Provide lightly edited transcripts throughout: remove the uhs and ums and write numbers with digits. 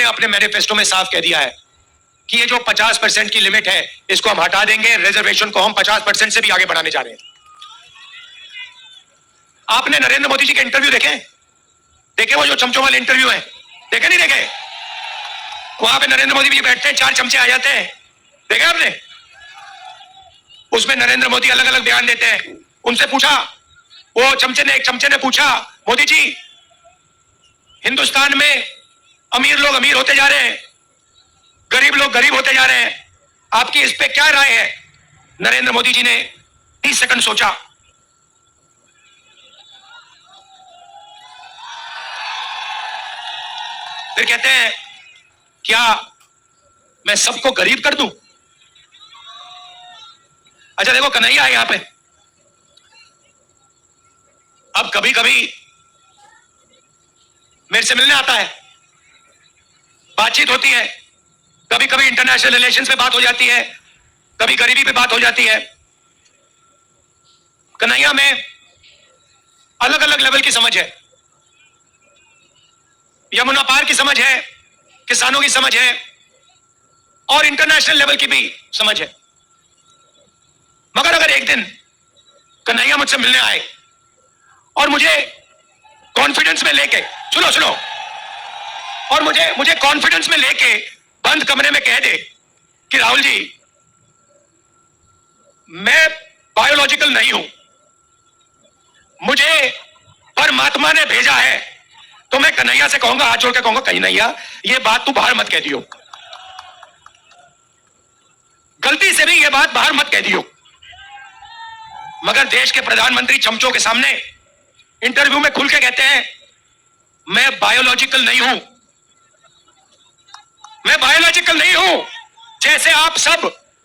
ने अपने मैनिफेस्टो में साफ कह दिया है कि ये जो 50% की लिमिट है इसको हम हटा देंगे, रिजर्वेशन को हम 50% से भी आगे बढ़ाने जा रहे हैं। आपने नरेंद्र मोदी जी के इंटरव्यू देखे? देखे वो जो चमचों वाले इंटरव्यू है? देखे नहीं देखे? वहां पे नरेंद्र मोदी भी बैठते हैं, 4 चमचे आ जाते हैं, देखे आपने? उसमें नरेंद्र मोदी अलग अलग बयान देते हैं। उनसे पूछा, वो एक चमचे ने पूछा, मोदी जी हिंदुस्तान में अमीर लोग अमीर होते जा रहे हैं, गरीब लोग गरीब होते जा रहे हैं, आपकी इस पे क्या राय है? नरेंद्र मोदी जी ने 30 सेकंड सोचा, फिर कहते हैं क्या मैं सबको गरीब कर दूं? अच्छा देखो कन्हैया है यहां पे। अब कभी कभी मेरे से मिलने आता है, बातचीत होती है, कभी कभी इंटरनेशनल रिलेशंस पे बात हो जाती है, कभी गरीबी पे बात हो जाती है। कन्हैया में अलग अलग लेवल की समझ है, यमुना पार की समझ है, किसानों की समझ है और इंटरनेशनल लेवल की भी समझ है। मगर अगर एक दिन कन्हैया मुझसे मिलने आए और मुझे कॉन्फिडेंस में लेके, सुनो, और मुझे कॉन्फिडेंस में लेके बंद कमरे में कह दे कि राहुल जी मैं बायोलॉजिकल नहीं हूं, मुझे परमात्मा ने भेजा है, तो मैं कन्हैया से कहूंगा, हाथ जोड़ के कहूंगा, कन्हैया ये बात तू बाहर मत कह दियो, गलती से भी ये बात बाहर मत कह दियो। मगर देश के प्रधानमंत्री चमचों के सामने इंटरव्यू में खुल के कहते हैं मैं बायोलॉजिकल नहीं हूं, मैं बायोलॉजिकल नहीं हूं। जैसे आप सब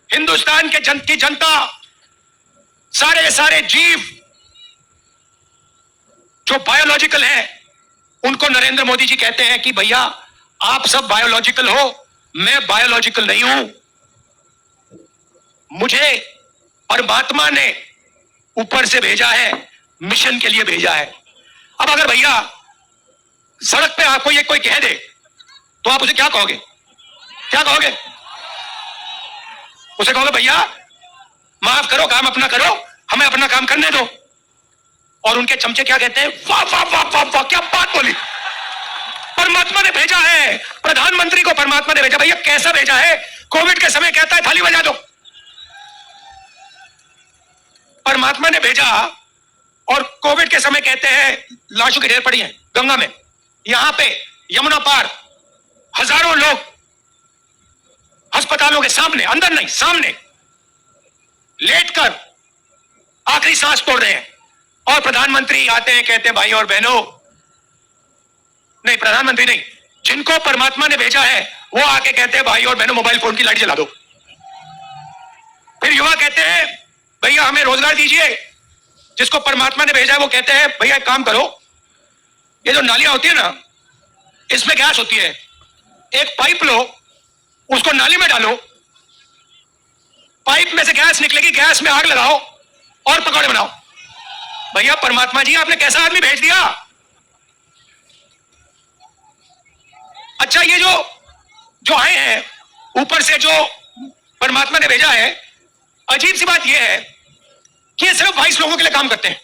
हिंदुस्तान के की जनता, सारे जीव जो बायोलॉजिकल है, उनको नरेंद्र मोदी जी कहते हैं कि भैया आप सब बायोलॉजिकल हो, मैं बायोलॉजिकल नहीं हूं, मुझे परमात्मा ने ऊपर से भेजा है, मिशन के लिए भेजा है। अब अगर भैया सड़क पे आपको ये कोई कह दे तो आप उसे क्या कहोगे? क्या कहोगे? उसे कहोगे भैया माफ करो, काम अपना करो, हमें अपना काम करने दो। और उनके चमचे क्या कहते हैं? वाह वाह वाह वाह वाह, क्या बात बोली, परमात्मा ने भेजा है, प्रधानमंत्री को परमात्मा ने भेजा। भैया कैसा भेजा है? कोविड के समय कहता है थाली बजा दो, परमात्मा ने भेजा, और कोविड के समय कहते हैं लाशों की ढेर पड़ी है गंगा में, यहां पे यमुना पार हजारों लोग अस्पतालों के सामने, अंदर नहीं सामने लेटकर आखिरी सांस तोड़ रहे हैं, और प्रधानमंत्री आते हैं, कहते हैं भाई और बहनों, नहीं प्रधानमंत्री नहीं, जिनको परमात्मा ने भेजा है वो आके कहते हैं भाई और बहनों मोबाइल फोन की लाइट जला दो। फिर युवा कहते हैं भैया हमें रोजगार दीजिए। जिसको परमात्मा ने भेजा है वो कहते हैं भैया एक काम करो, ये जो नालियां होती है ना, इसमें गैस होती है, एक पाइप लो, उसको नाली में डालो, पाइप में से गैस निकलेगी, गैस में आग लगाओ और पकौड़े बनाओ। भैया परमात्मा जी आपने कैसा आदमी भेज दिया? अच्छा ये जो आए हैं ऊपर से, जो परमात्मा ने भेजा है, अजीब सी बात यह है कि ये सिर्फ 22 लोगों के लिए काम करते हैं।